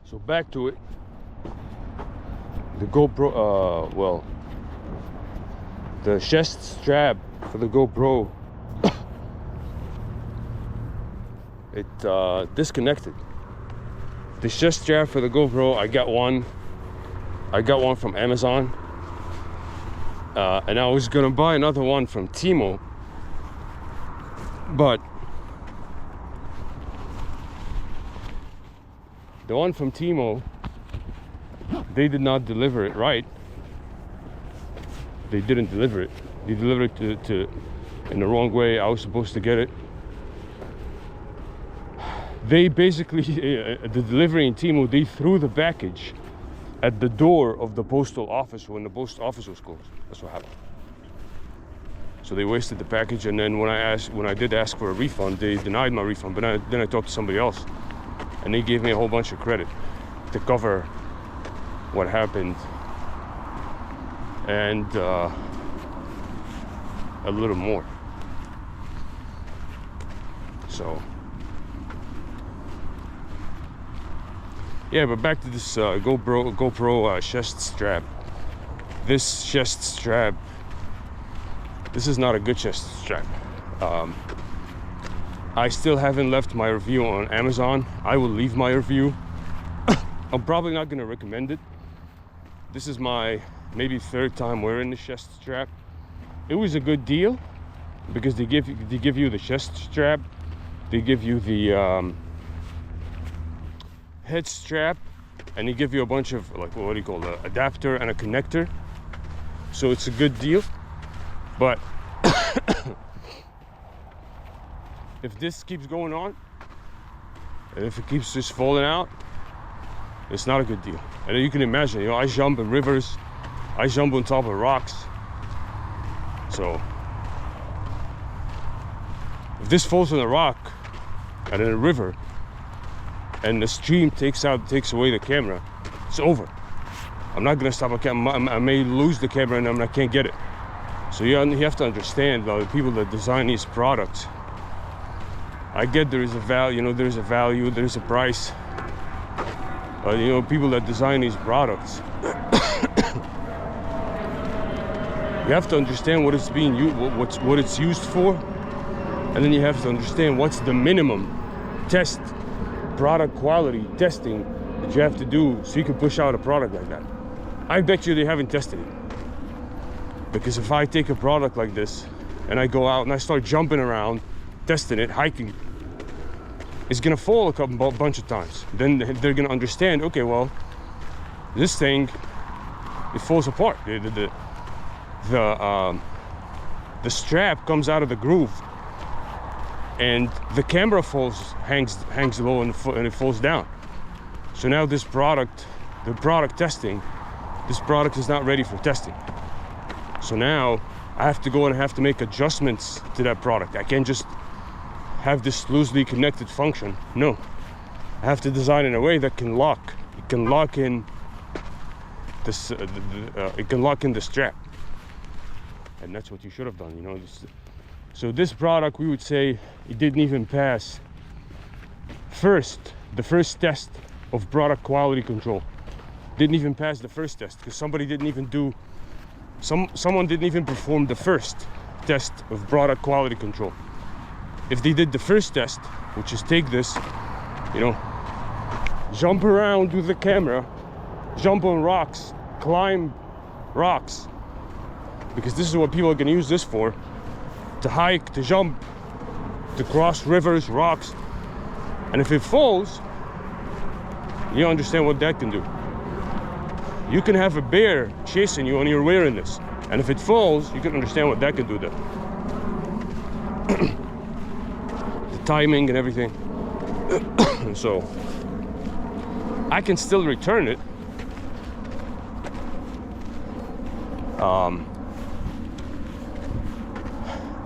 So back to it. The GoPro, well, the chest strap for the GoPro, it disconnected. The chest strap for the GoPro, I got one from Amazon, and I was gonna buy another one from Timo, but the one from Timo, they did not deliver it right. They didn't deliver it. They delivered it to in the wrong way. I was supposed to get it. They basically, the delivery in Timo, they threw the package at the door of the postal office when the post office was closed. That's what happened. So they wasted the package, and then when I did ask for a refund, they denied my refund. But then I talked to somebody else, and they gave me a whole bunch of credit to cover what happened, and a little more. So yeah, but back to this GoPro chest strap. This chest strap, this is not a good chest strap. I still haven't left my review on Amazon. I will leave my review. I'm probably not going to recommend it. This is my maybe third time wearing the chest strap. It was a good deal because they give you the chest strap, they give you the head strap, and they give you a bunch of, like, what do you call it, adapter and a connector. So it's a good deal. But if this keeps going on, and if it keeps just falling out, it's not a good deal. And you can imagine, you know, I jump in rivers, I jump on top of rocks. So if this falls on a rock and in a river, and the stream takes away the camera, it's over. I'm not gonna stop a camera. I may lose the camera and I can't get it. So you have to understand, the people that design these products, I get there is a value, you know, there's a value, there's a price. You know, people that design these products, you have to understand what it's being used, what it's used for, and then you have to understand what's the minimum test, product quality testing that you have to do so you can push out a product like that. I bet you they haven't tested it. Because if I take a product like this and I go out and I start jumping around, testing it, hiking, it's gonna fall a bunch of times. Then they're gonna understand, okay, well, this thing, it falls apart. The strap comes out of the groove, and the camera hangs low, and it falls down. So now this product, the product testing, this product is not ready for testing. So now I have to go and I have to make adjustments to that product. I can't just have this loosely connected function. No, I have to design in a way that can lock. It can lock in this. It can lock in the strap, and that's what you should have done. You know. So this product, we would say, it didn't even pass the first test of product quality control. Didn't even pass the first test because somebody didn't even do. Someone didn't even perform the first test of product quality control. If they did the first test, which is take this, you know, jump around with the camera, jump on rocks, climb rocks, because this is what people are going to use this for, to hike, to jump, to cross rivers, rocks. And if it falls, you understand what that can do. You can have a bear chasing you and you're wearing this, and if it falls, you can understand what that can do then. Timing and everything. So I can still return it.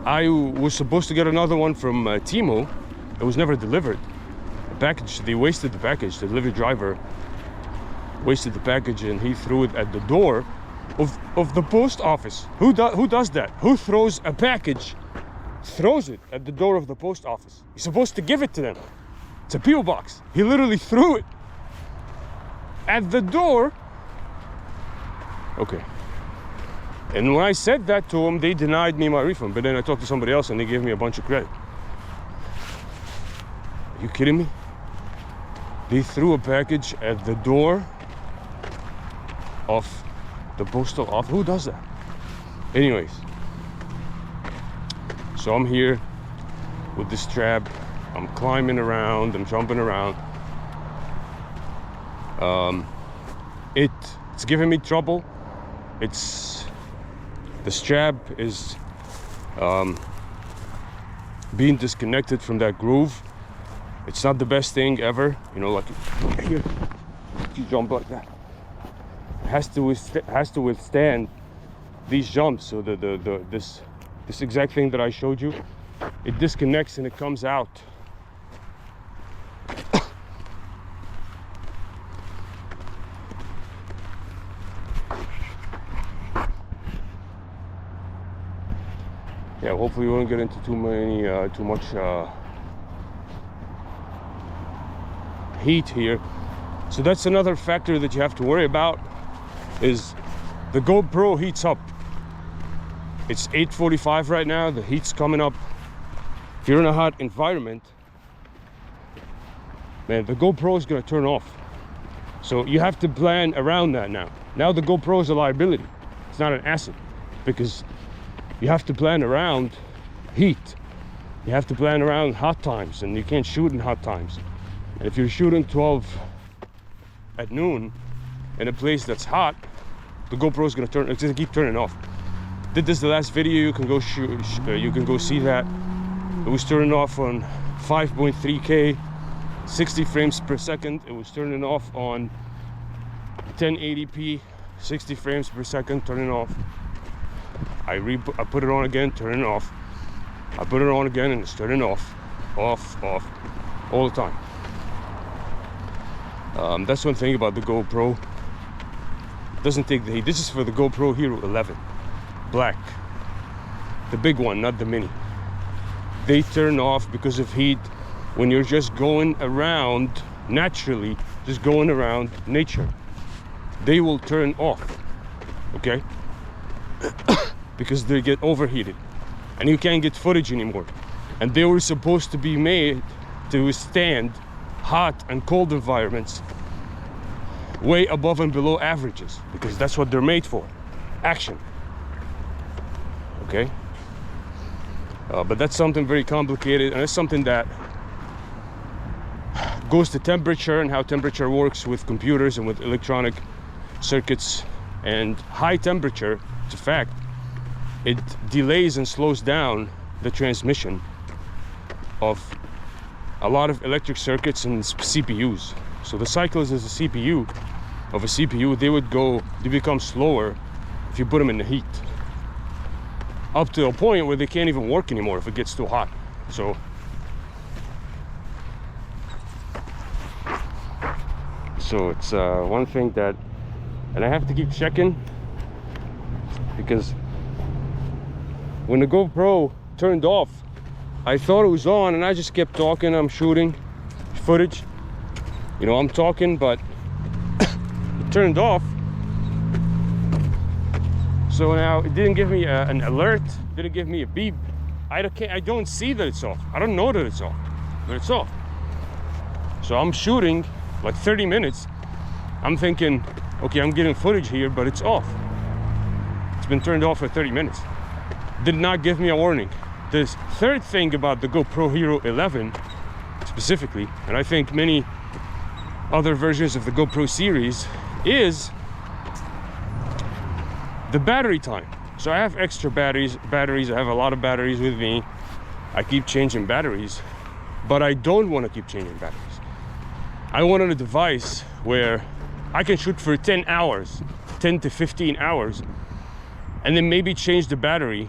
I was supposed to get another one from Timo. It was never delivered. The package, they wasted the package. The delivery driver wasted the package and he threw it at the door of the post office. Who does that? Who throws a package, throws it at the door of the post office? You're supposed to give it to them. It's a P.O. box. He literally threw it at the door. Okay. And when I said that to them, they denied me my refund. But then I talked to somebody else and they gave me a bunch of credit. Are you kidding me? They threw a package at the door of the postal office. Who does that? Anyways, so I'm here with this strap. I'm climbing around, I'm jumping around. It's giving me trouble. The strap is being disconnected from that groove. It's not the best thing ever, you know, like here, you jump like that. It has to withstand these jumps. So this exact thing that I showed you, it disconnects and it comes out. Yeah, hopefully we won't get into too much heat here. So that's another factor that you have to worry about, is the GoPro heats up. It's 8:45 right now, the heat's coming up. If you're in a hot environment, man, the GoPro is gonna turn off. So you have to plan around that now. Now the GoPro is a liability, it's not an asset, because you have to plan around heat. You have to plan around hot times, and you can't shoot in hot times. And if you're shooting 12 at noon in a place that's hot, the GoPro is it's gonna keep turning off. Did this the last video, you can go you can go see that. It was turning off on 5.3K, 60 frames per second. It was turning off on 1080p, 60 frames per second, turning off. I put it on again, turning off. I put it on again and it's turning off, all the time. That's one thing about the GoPro. It doesn't take the heat. This is for the GoPro Hero 11 Black, the big one, not the mini. They turn off because of heat when you're just going around naturally, just going around nature. They will turn off, okay? Because they get overheated and you can't get footage anymore. And they were supposed to be made to withstand hot and cold environments way above and below averages, because that's what they're made for, action. Okay, but that's something very complicated, and it's something that goes to temperature and how temperature works with computers and with electronic circuits. And high temperature, it's a fact, it delays and slows down the transmission of a lot of electric circuits and CPUs. So the cycles of a CPU, they become slower if you put them in the heat, up to a point where they can't even work anymore if it gets too hot. So it's one thing that, and I have to keep checking, because when the GoPro turned off, I thought it was on and I just kept talking. I'm shooting footage, you know, I'm talking, but it turned off. So now it didn't give me an alert, didn't give me a beep. I don't see that it's off. I don't know that it's off, but it's off. So I'm shooting like 30 minutes. I'm thinking, okay, I'm getting footage here, but it's off. It's been turned off for 30 minutes. Did not give me a warning. The third thing about the GoPro Hero 11 specifically, and I think many other versions of the GoPro series, is the battery time. So I have extra batteries. I have a lot of batteries with me. I keep changing batteries, but I don't want to keep changing batteries. I want a device where I can shoot for 10 hours, 10 to 15 hours, and then maybe change the battery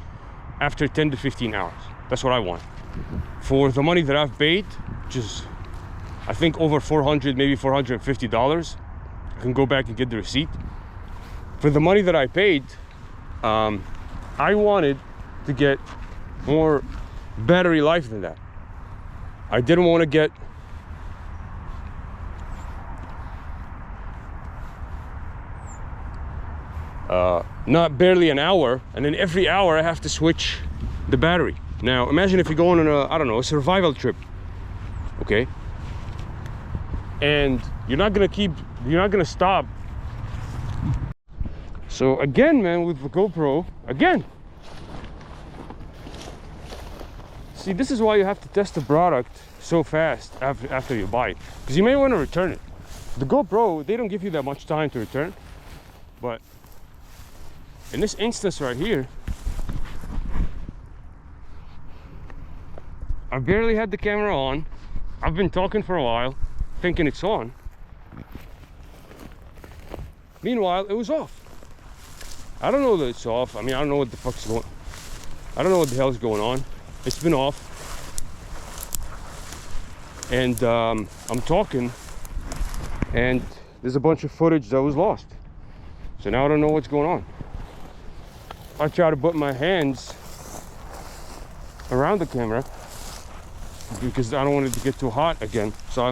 after 10 to 15 hours. That's what I want. For the money that I've paid, which is, I think, over $400, maybe $450, I can go back and get the receipt. For the money that I paid, I wanted to get more battery life than that. I didn't want to get not barely an hour, and then every hour I have to switch the battery. Now imagine if you're going on a, I don't know, a survival trip, okay, and you're not gonna stop. So again, man, with the GoPro, again, see, this is why you have to test the product so fast after you buy it, because you may want to return it. The GoPro, they don't give you that much time to return, but in this instance right here, I barely had the camera on. I've been talking for a while, thinking it's on. Meanwhile, it was off. I don't know that it's off. I mean, I don't know what the fuck's going on. I don't know what the hell's going on. It's been off. And I'm talking, and there's a bunch of footage that was lost. So now I don't know what's going on. I try to put my hands around the camera because I don't want it to get too hot again. So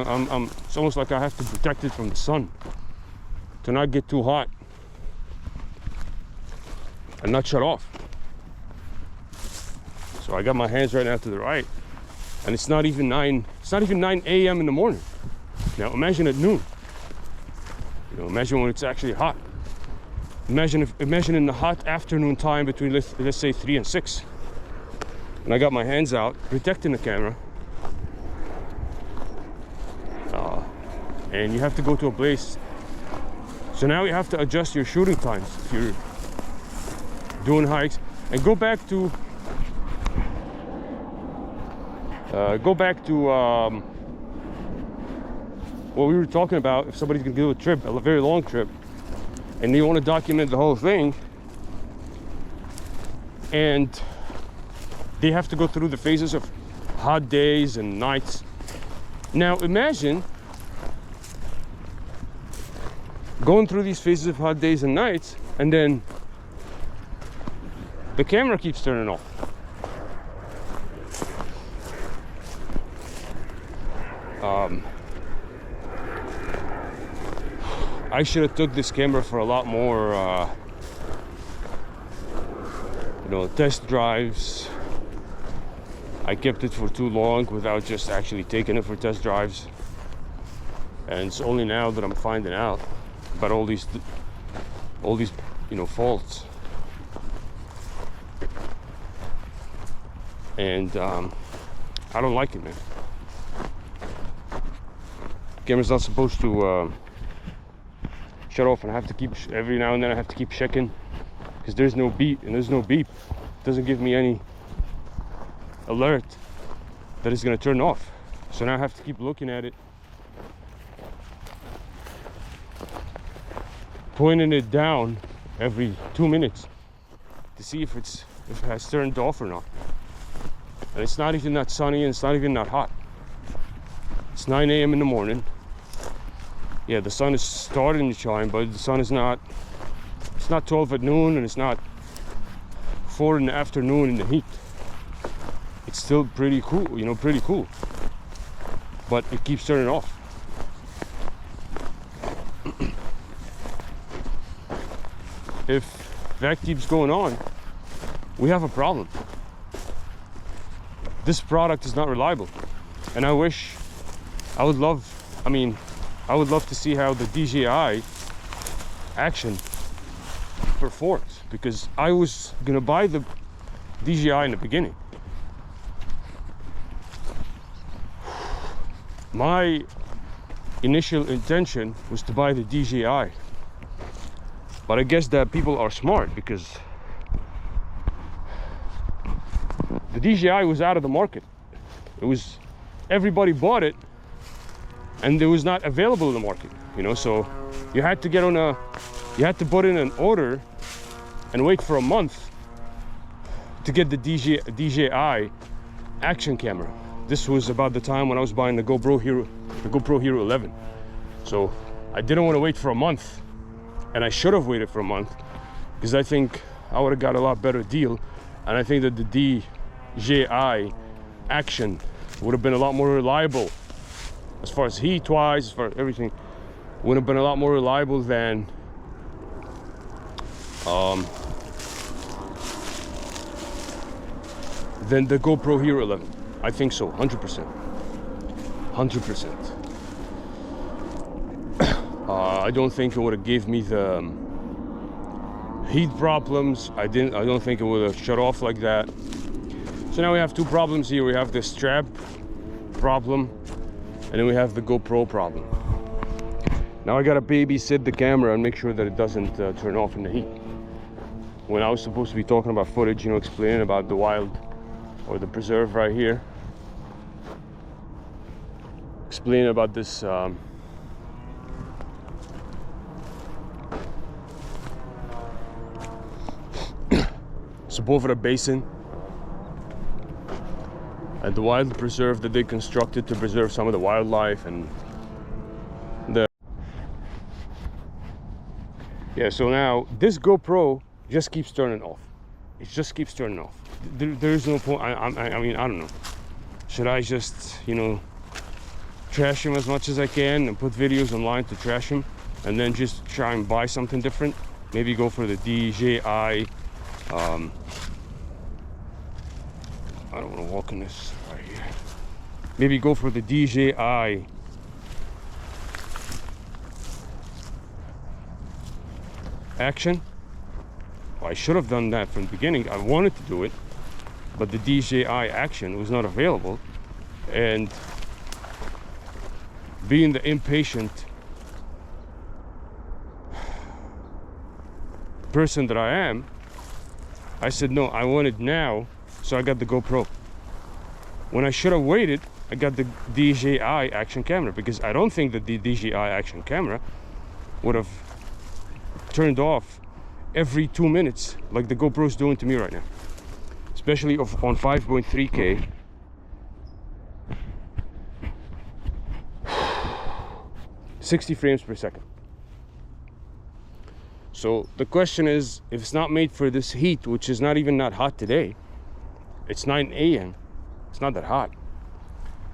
it's almost like I have to protect it from the sun to not get too hot and not shut off. So I got my hands right now to the right, and it's not even 9 a.m. in the morning. Now imagine at noon. You know, imagine when it's actually hot. Imagine in the hot afternoon time between let's say 3 and 6. And I got my hands out protecting the camera. And you have to go to a place. So now you have to adjust your shooting times if you're doing hikes, and go back to what we were talking about. If somebody's gonna do a trip, a very long trip, and they want to document the whole thing, and they have to go through the phases of hot days and nights. Now imagine going through these phases of hot days and nights, and then the camera keeps turning off. I should have took this camera for a lot more you know, test drives. I kept it for too long without just actually taking it for test drives, and it's only now that I'm finding out about all these you know, faults. And I don't like it, man. Camera's not supposed to shut off, and I have to keep, every now and then I have to keep checking, because there's no beep, and there's no beep. It doesn't give me any alert that it's gonna turn off. So now I have to keep looking at it, pointing it down every 2 minutes to see if it has turned off or not. And it's not even that sunny, and it's not even that hot. It's 9 a.m. in the morning. Yeah, the sun is starting to shine, but the sun is not, it's not 12 at noon, and it's not 4 in the afternoon in the heat. It's still pretty cool, you know, pretty cool. But it keeps turning off. If that keeps going on, we have a problem. This product is not reliable, and I would love to see how the DJI Action performs, because I was gonna buy the DJI in the beginning. My initial intention was to buy the DJI, but I guess that people are smart, because the DJI was out of the market. Everybody bought it, and it was not available in the market, you know. So you had to put in an order and wait for a month to get the DJI Action camera. This was about the time when I was buying the GoPro Hero 11. So I didn't want to wait for a month, and I should have waited for a month, because I think I would have got a lot better deal. And I think that the DJI Action would have been a lot more reliable, as far as heat-wise, as far as everything, would have been a lot more reliable than than the GoPro Hero 11. I think so, 100%. 100%. I don't think it would have gave me the heat problems. I don't think it would have shut off like that. So now we have two problems here. We have the strap problem, and then we have the GoPro problem. Now I gotta babysit the camera and make sure that it doesn't turn off in the heat. When I was supposed to be talking about footage, you know, explaining about the wild or the preserve right here, explaining about this Sabovra Basin and the wild preserve that they constructed to preserve some of the wildlife and the so now this GoPro just keeps turning off. It just keeps turning off. There's no point. I mean, I don't know. Should I just, you know, trash him as much as I can and put videos online to trash him, and then just try and buy something different? Maybe go for the DJI. I don't want to walk in this right here. Maybe go for the DJI Action. Well, I should have done that from the beginning. I wanted to do it, but the DJI Action was not available, and being the impatient person that I am, I said no, I want it now, so I got the GoPro. When I should have waited, I got the DJI Action camera, because I don't think that the DJI Action camera would have turned off every 2 minutes like the GoPro's doing to me right now, especially on 5.3K. 60 frames per second. So the question is, if it's not made for this heat, which is not even that hot today, it's 9 a.m. It's not that hot.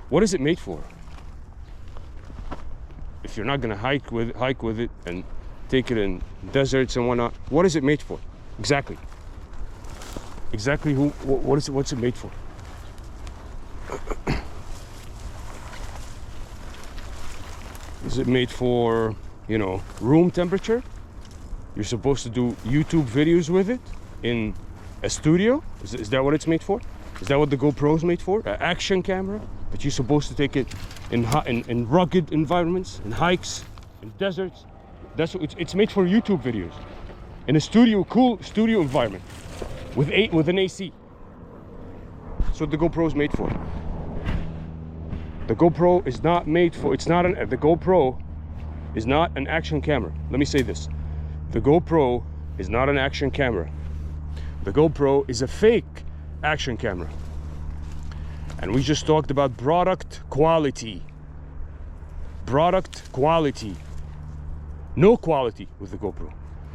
What is it made for? If you're not gonna hike with it and take it in deserts and whatnot, what is it made for? Exactly. Exactly what's it made for? Is it made for, you know, room temperature? You're supposed to do YouTube videos with it in a studio? Is that what it's made for? Is that what the GoPro is made for? An action camera that you're supposed to take it in rugged environments, in hikes, in deserts? That's what it's made for. YouTube videos in a studio, cool studio environment with an AC. That's what the GoPro is made for. The GoPro is not made for. The GoPro is not an action camera. Let me say this: the GoPro is not an action camera. The GoPro is a fake action camera. And we just talked about product quality. Product quality. No quality with the GoPro.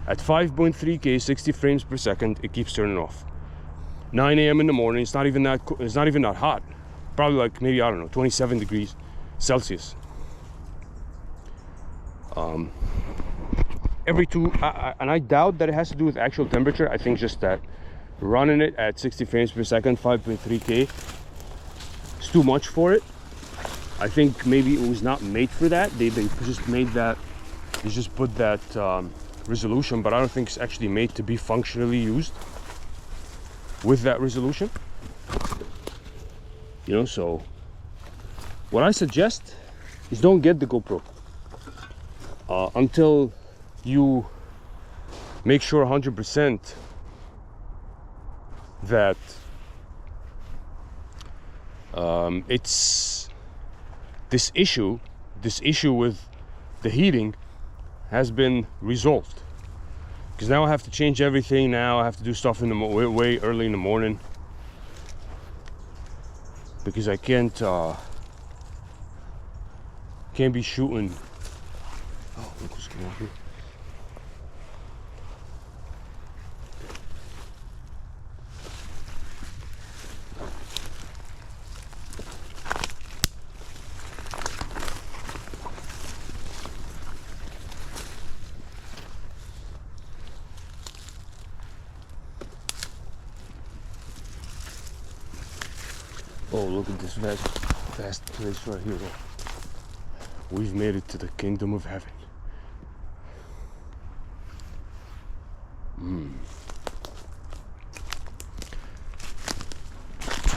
At 5.3K, 60 frames per second, it keeps turning off. 9 a.m. in the morning, it's not even that hot. Probably like maybe, I don't know, 27 degrees Celsius. Every two, and I doubt that it has to do with actual temperature. I think just that running it at 60 frames per second, 5.3K, it's too much for it. I think maybe it was not made for that. They just made that. They just put that resolution, but I don't think it's actually made to be functionally used with that resolution. You know, so what I suggest is don't get the GoPro until you make sure 100% that it's this issue with the heating has been resolved. Because now I have to change everything. Now I have to do stuff in the way early in the morning, because I can't be shooting. Oh, look what's going on here. Oh, look at this vast place right here. We've made it to the kingdom of heaven.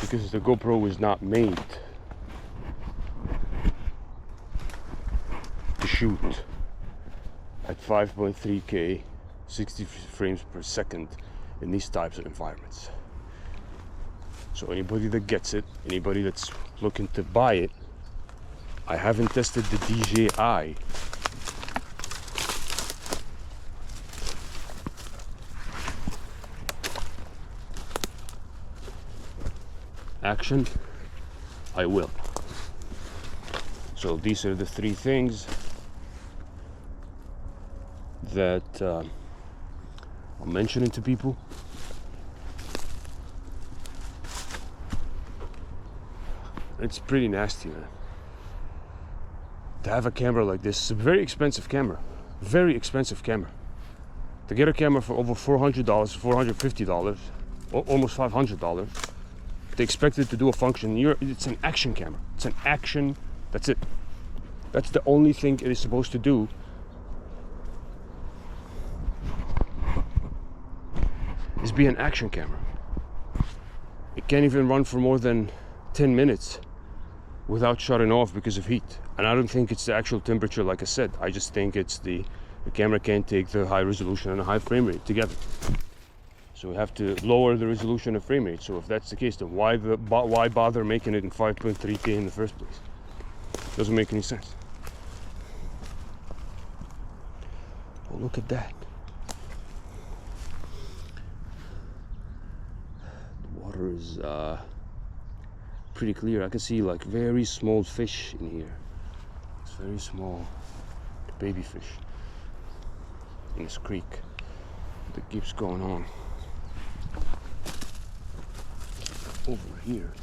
Because the GoPro is not made to shoot at 5.3K 60 frames per second in these types of environments. So anybody that gets it, anybody that's looking to buy it, I haven't tested the DJI. Action, I will. So these are the three things that I'm mentioning to people. It's pretty nasty, man. To have a camera like this, it's a very expensive camera. Very expensive camera. To get a camera for over $400, $450, almost $500, they expect it to do a function. It's an action camera. It's an action, that's it. That's the only thing it is supposed to do. Is be an action camera. It can't even run for more than 10 minutes without shutting off because of heat. And I don't think it's the actual temperature, like I said. I just think it's the camera can't take the high resolution and a high frame rate together. So we have to lower the resolution and frame rate. So if that's the case, then why bother making it in 5.3K in the first place? Doesn't make any sense. Oh, look at that. The water is pretty clear. I can see like very small fish in here. It's very small baby fish in this creek that keeps going on. Over here.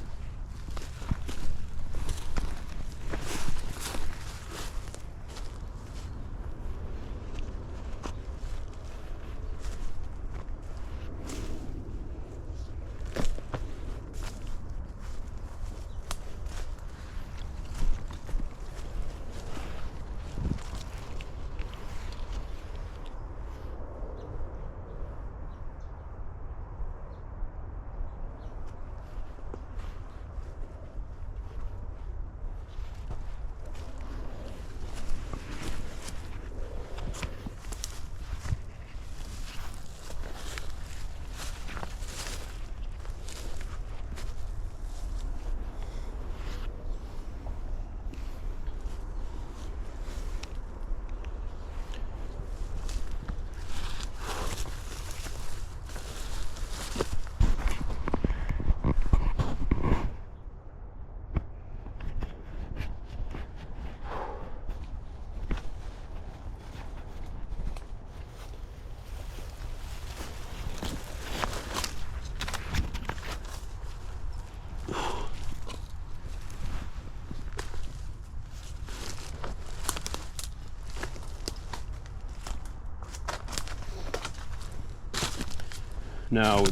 Now,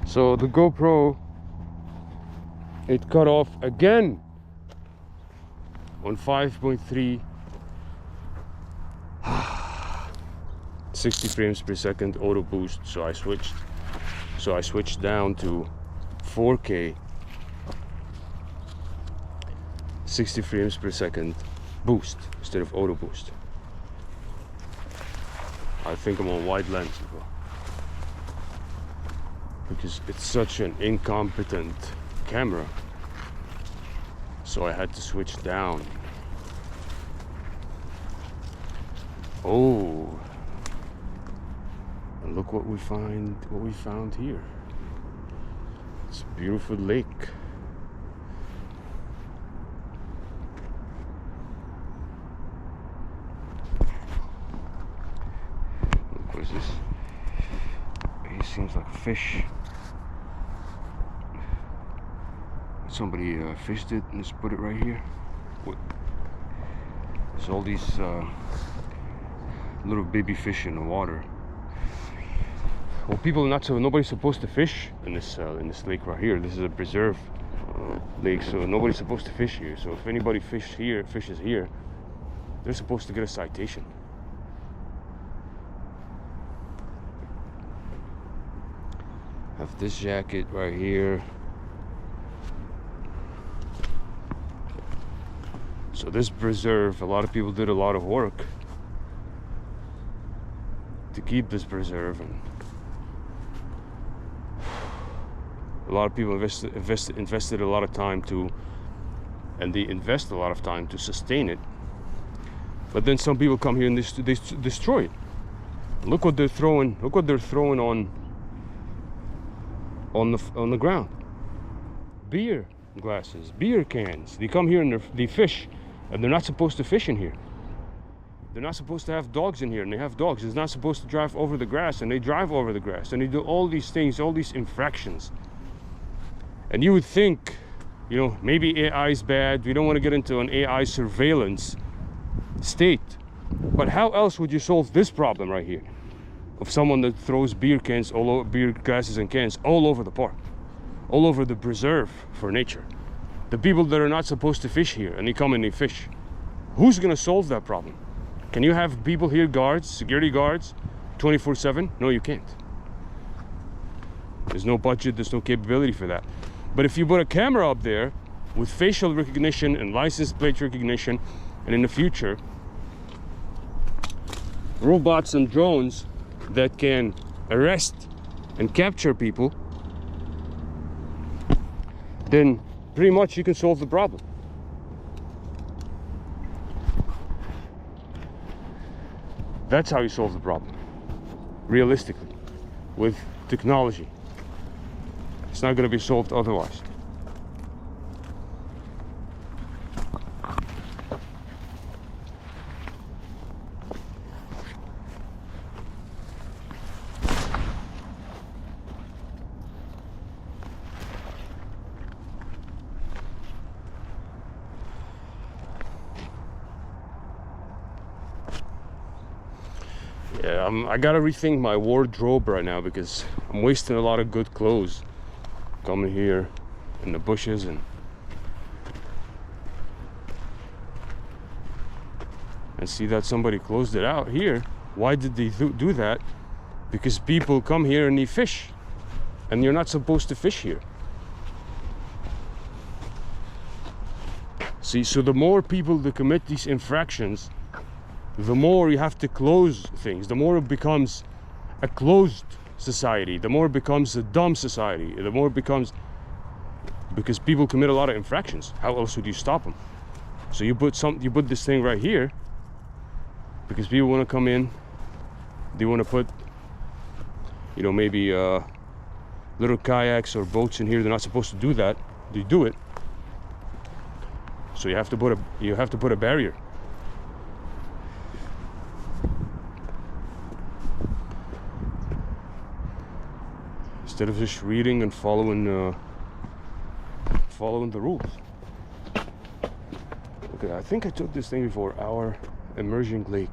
so the GoPro, it cut off again on 5.3, 60 frames per second auto boost. So I switched down to 4K, 60 frames per second boost instead of auto boost. I think I'm on wide lens as well, because it's such an incompetent camera. So I had to switch down. Oh, and look what we found here. It's a beautiful lake. Look, what is this? It seems like a fish. Somebody fished it and just put it right here. There's all these little baby fish in the water. Well, nobody's supposed to fish in this lake right here. This is a preserve. lake, so nobody's supposed to fish here. So if anybody fishes here, they're supposed to get a citation. Have this jacket right here. So this preserve, a lot of people did a lot of work to keep this preserve, and a lot of people invested a lot of time and they invest a lot of time to sustain it. But then some people come here and they destroy it. Look what they're throwing. Look what they're throwing on the ground. Beer glasses, beer cans. They come here and they fish, and they're not supposed to fish in here. They're not supposed to have dogs in here, and they have dogs. It's not supposed to drive over the grass, and they drive over the grass, and they do all these things, all these infractions. And you would think, you know, maybe AI is bad. We don't want to get into an AI surveillance state. But how else would you solve this problem right here? Of someone that throws beer cans all over, beer glasses and cans all over the park, all over the preserve for nature. The people that are not supposed to fish here, and they come and they fish. Who's gonna solve that problem? Can you have people here, guards, security guards, 24/7? No, you can't. There's no budget, there's no capability for that. But if you put a camera up there with facial recognition and license plate recognition, and in the future, robots and drones that can arrest and capture people, then pretty much you can solve the problem. That's how you solve the problem, realistically, with technology. It's not going to be solved otherwise. Yeah, I gotta rethink my wardrobe right now, because I'm wasting a lot of good clothes coming here in the bushes. And see that somebody closed it out here. Why did they do that? Because people come here and they fish, and you're not supposed to fish here. See, so the more people that commit these infractions, the more you have to close things, the more it becomes a closed society, the more it becomes a dumb society, the more it becomes, because people commit a lot of infractions. How else would you stop them? So you put this thing right here because people want to come in, they want to put, you know, maybe little kayaks or boats in here. They're not supposed to do that. They do it. So you have to put a barrier. Instead of just reading and following the rules. Okay, I think I took this thing before, our emerging lake.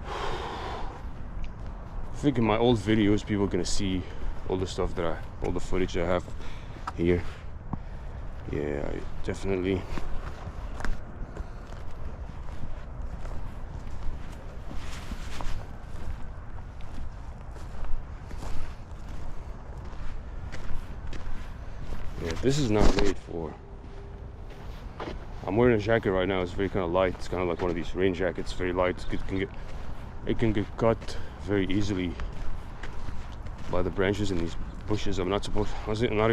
I think in my old videos people are gonna see all the stuff all the footage I have here. Yeah, definitely. Yeah, this is not made for. I'm wearing a jacket right now. It's very kind of light. It's kind of like one of these rain jackets. Very light. It can get cut very easily by the branches in these bushes. I'm not even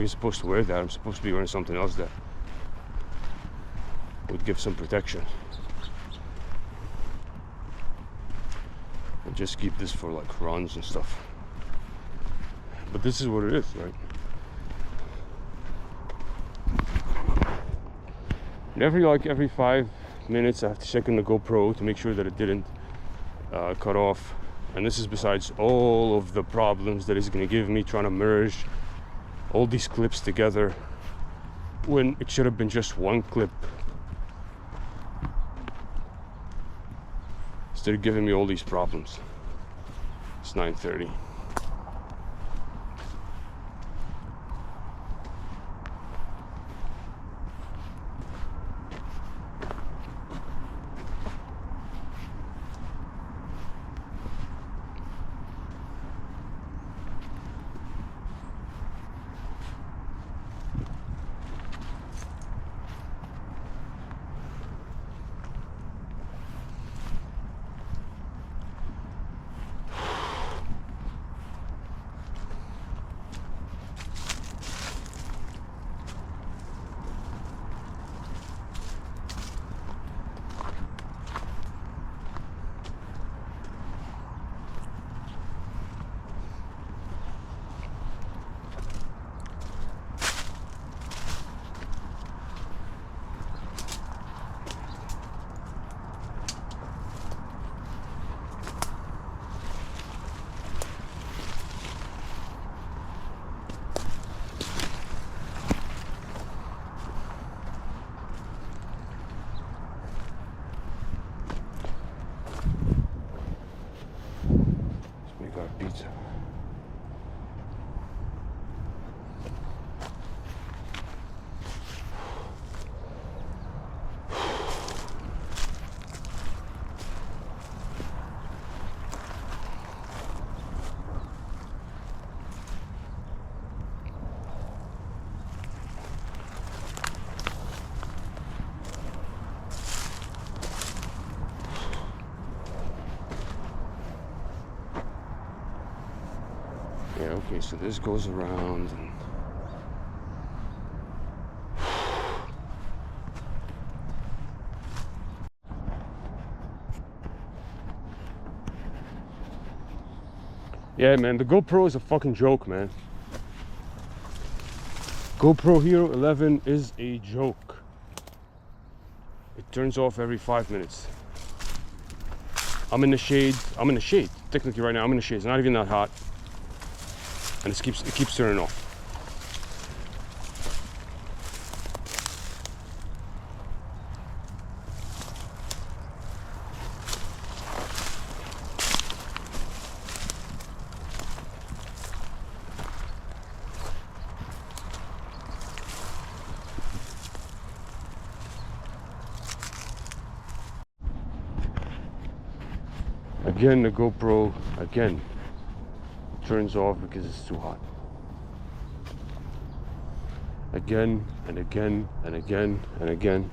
supposed to wear that. I'm supposed to be wearing something else that would give some protection. And just keep this for like runs and stuff. But this is what it is, right? Every 5 minutes I have to check in the GoPro to make sure that it didn't cut off. And this is besides all of the problems that it's going to give me trying to merge all these clips together when it should have been just one clip, instead of giving me all these problems. It's 9:30. Okay, so this goes around and yeah, man, the GoPro is a fucking joke, man. GoPro Hero 11 is a joke. It turns off every 5 minutes. I'm in the shade. Technically right now I'm in the shade. It's not even that hot. And it keeps turning off. Again, the GoPro turns off because it's too hot. Again and again and again and again.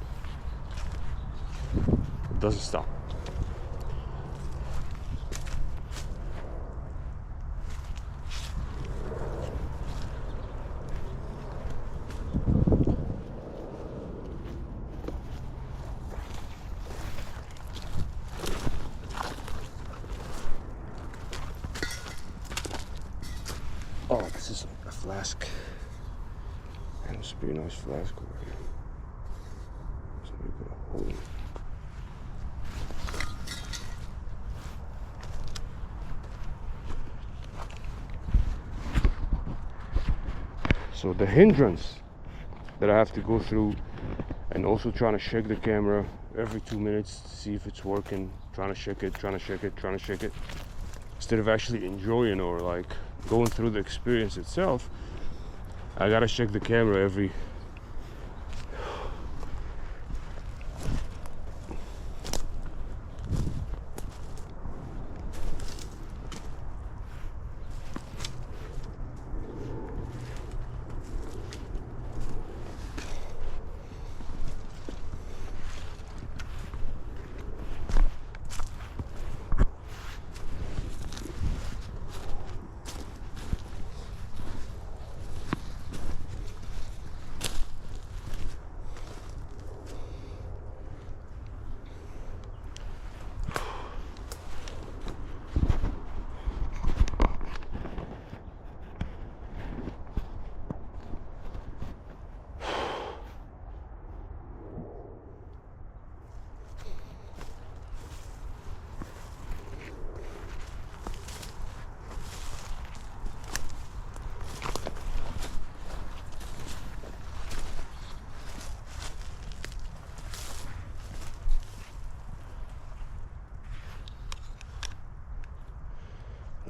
It doesn't stop. Oh, this is a flask. And it's a pretty nice flask over here. Somebody put a hole in it. So the hindrance that I have to go through, and also trying to shake the camera every 2 minutes to see if it's working, trying to shake it, instead of actually enjoying or like going through the experience itself, I gotta check the camera every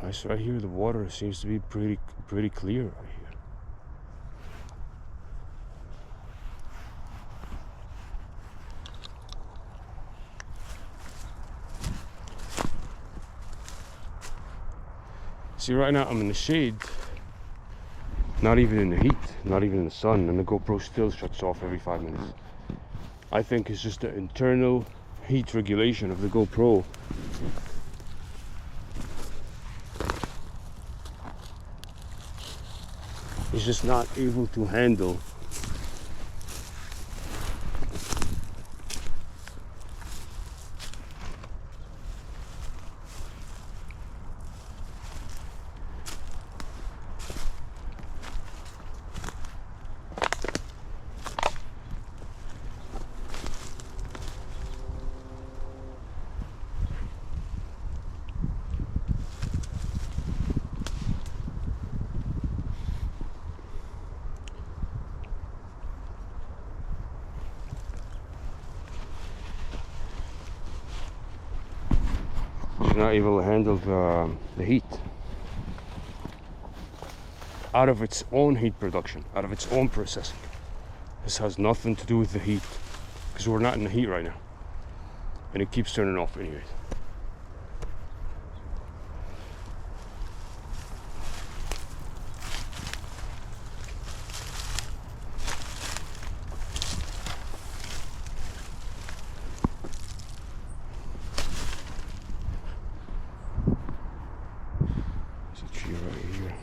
nice. Right here the water seems to be pretty clear right here. See, right now I'm in the shade, not even in the heat, not even in the sun, and the GoPro still shuts off every 5 minutes. I think it's just the internal heat regulation of the GoPro. It's just not able to handle not able to handle the heat out of its own heat production, out of its own processing. This has nothing to do with the heat, because we're not in the heat right now, and it keeps turning off anyways. There's a tree right here.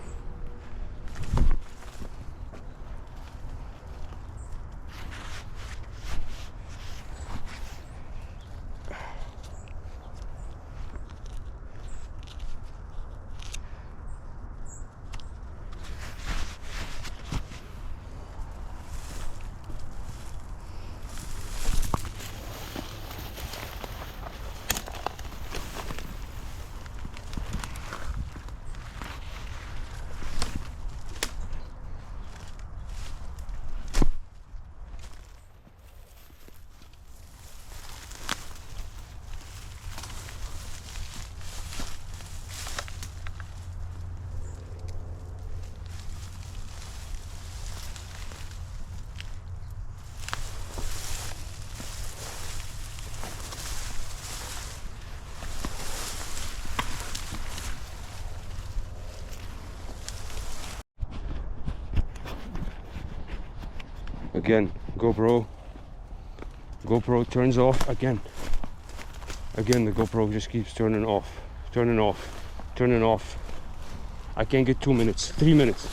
Again, GoPro turns off again. Again, the GoPro just keeps turning off, turning off, turning off. I can't get 2 minutes, 3 minutes.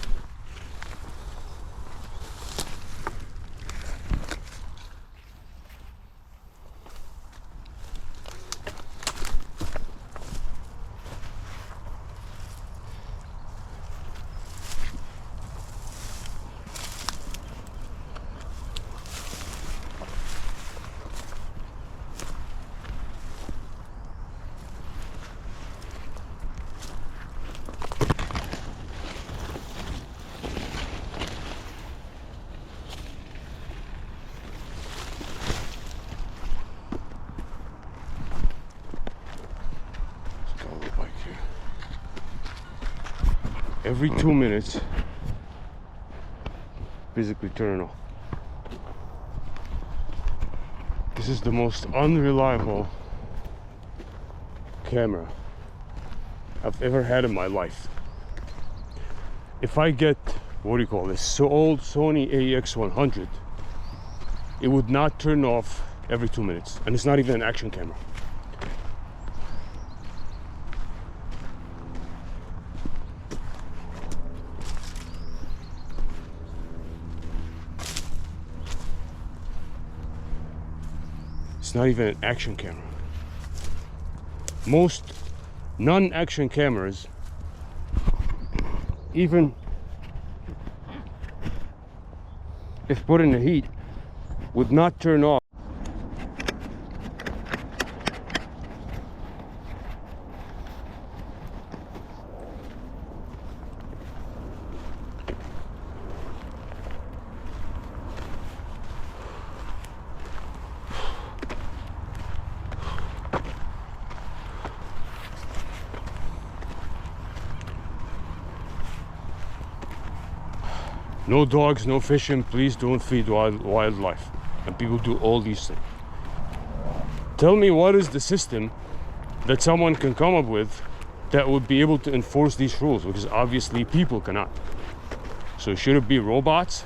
Every 2 minutes, physically turn off. This is the most unreliable camera I've ever had in my life. If I get, what do you call this, so old Sony AX100, it would not turn off every 2 minutes, and it's not even an action camera. It's not even an action camera. Most non-action cameras, even if put in the heat, would not turn off. No dogs, no fishing, please don't feed wildlife. And people do all these things. Tell me, what is the system that someone can come up with that would be able to enforce these rules? Because obviously people cannot. So should it be robots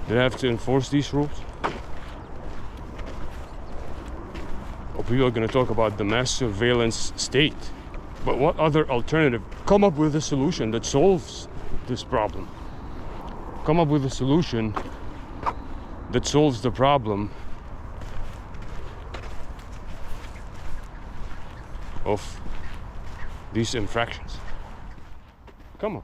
that have to enforce these rules? Or people are going to talk about the mass surveillance state. But what other alternative? Come up with a solution that solves this problem. Come up with a solution that solves the problem of these infractions. Come on.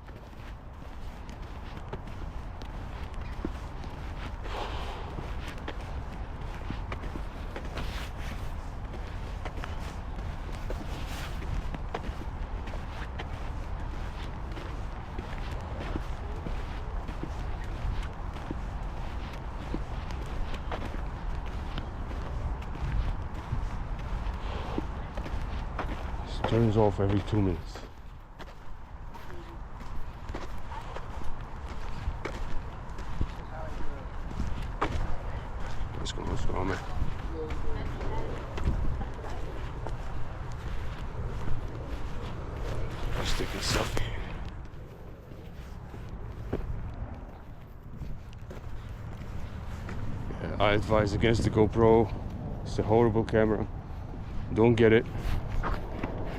Turns off every 2 minutes. Let's go, man. Sticking selfie. Yeah, I advise against the GoPro. It's a horrible camera. Don't get it.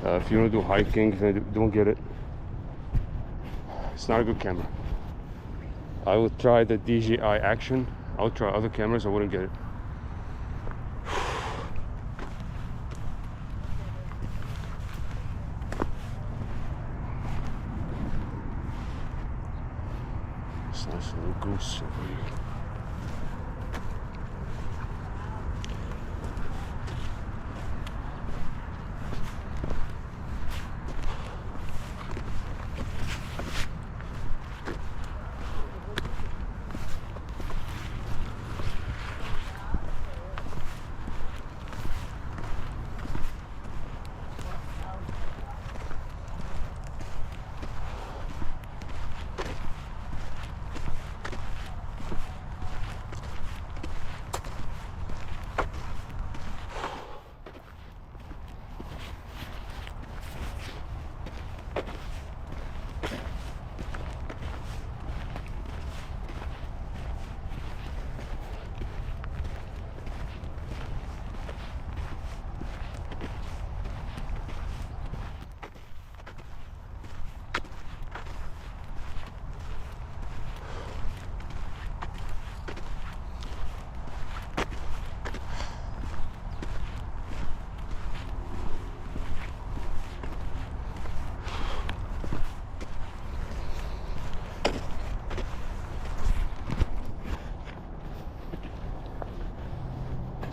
If you want to do hiking, don't get it. It's not a good camera. I will try the DJI Action. I'll try other cameras, I wouldn't get it. It's a nice little goose over here.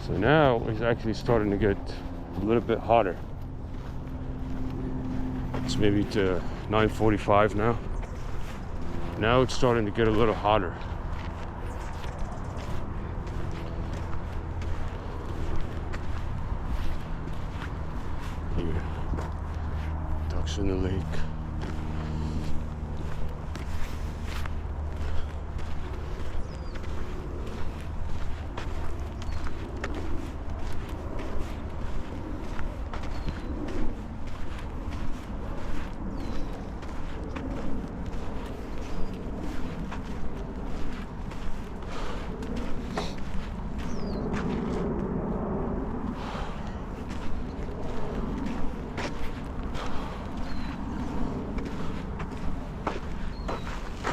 So now it's actually starting to get a little bit hotter. It's maybe to 9:45 now. Now it's starting to get a little hotter. Here, ducks in the lake.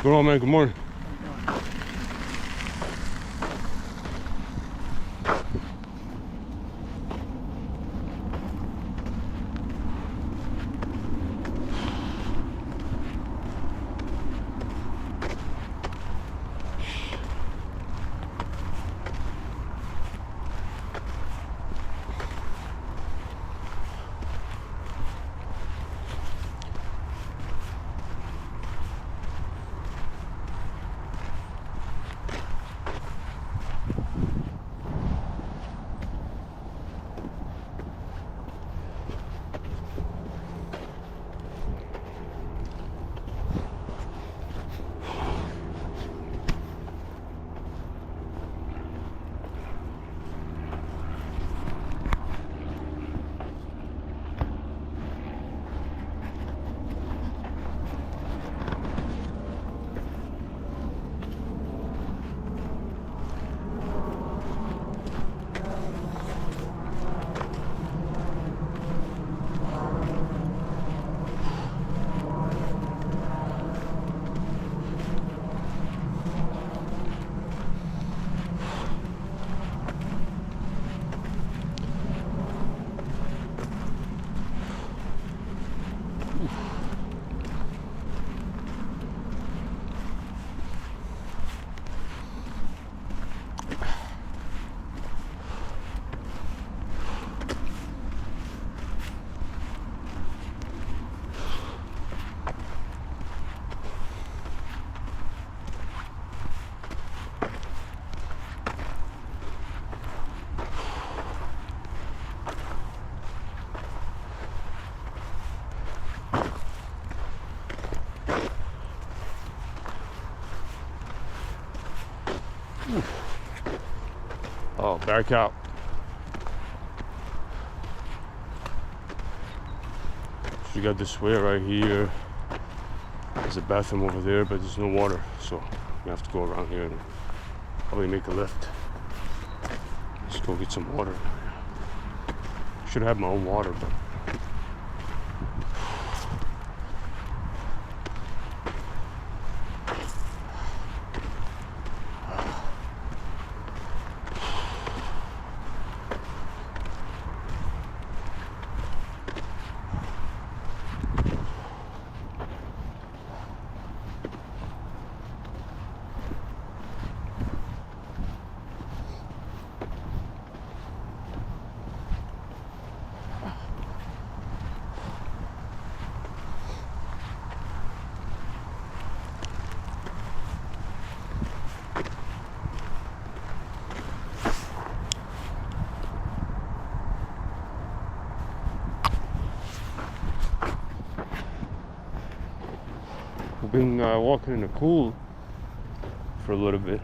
Good on, man. Good morning. Oh, back out. So you got this way right here. There's a bathroom over there, but there's no water, so we have to go around here and probably make a left. Let's go get some water. Should have my own water, but we've been walking in the cool for a little bit.